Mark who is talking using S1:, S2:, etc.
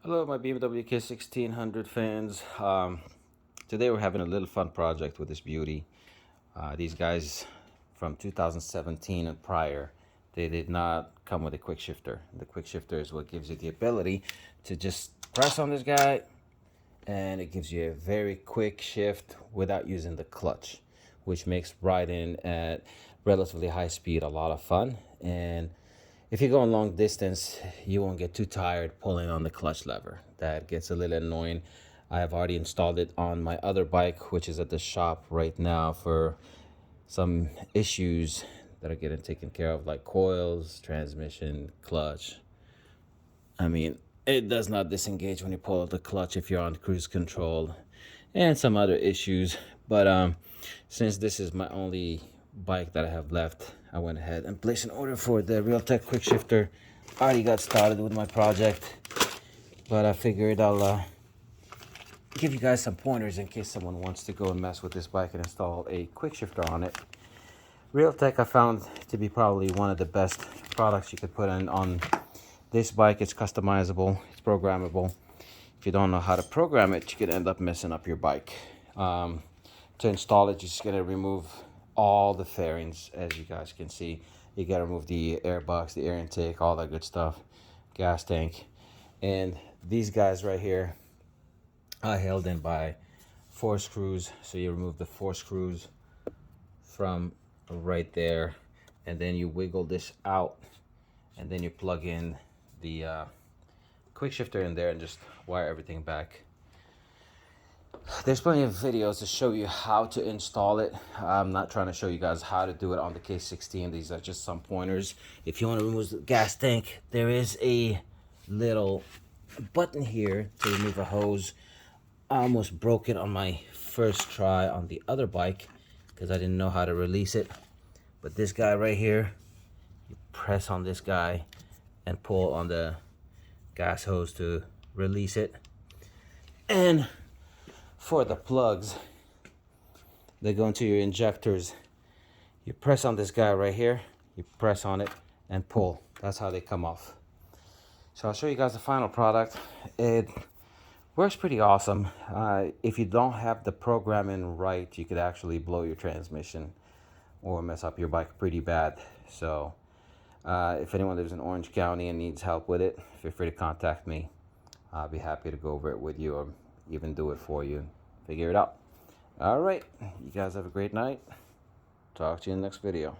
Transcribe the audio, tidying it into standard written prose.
S1: Hello, my BMW k1600 fans. Today we're having a little fun project with this beauty. These guys from 2017 and prior, they did not come with a quick shifter. The quick shifter is what gives you the ability to just press on this guy and it gives you a very quick shift without using the clutch, which makes riding at relatively high speed a lot of fun. And if you're going long distance, you won't get too tired pulling on the clutch lever. That gets a little annoying. I have already installed it on my other bike, which is at the shop right now for some issues that are getting taken care of, like coils, transmission, clutch. I mean, it does not disengage when you pull the clutch if you're on cruise control, and some other issues. But since this is my only bike that I have left, I went ahead and placed an order for the Realtek quick shifter. I already got started with my project, but I figured I'll give you guys some pointers in case someone wants to go and mess with this bike and install a quick shifter on it. Realtek I found to be probably one of the best products you could put in on this bike. It's customizable, it's programmable. If you don't know how to program it, you could end up messing up your bike. To install it, you're just gonna remove all the fairings. As you guys can see, you gotta remove the air box, the air intake, all that good stuff, gas tank. And these guys right here are held in by 4 screws. So you remove the 4 screws from right there, and then you wiggle this out, and then you plug in the quick shifter in there and just wire everything back. There's plenty of videos to show you how to install it. I'm not trying to show you guys how to do it on the K16. These are just some pointers. If you want to remove the gas tank, there is a little button here to remove a hose. I almost broke it on my first try on the other bike because I didn't know how to release it. But this guy right here, you press on this guy and pull on the gas hose to release it. And for the plugs, they go into your injectors. You press on this guy right here, you press on it and pull. That's how they come off. So I'll show you guys the final product. It works pretty awesome. If you don't have the programming right, you could actually blow your transmission or mess up your bike pretty bad. So if anyone lives in Orange County and needs help with it, feel free to contact me. I'll be happy to go over it with you or even do it for you and figure it out. All right, you guys have a great night. Talk to you in the next video.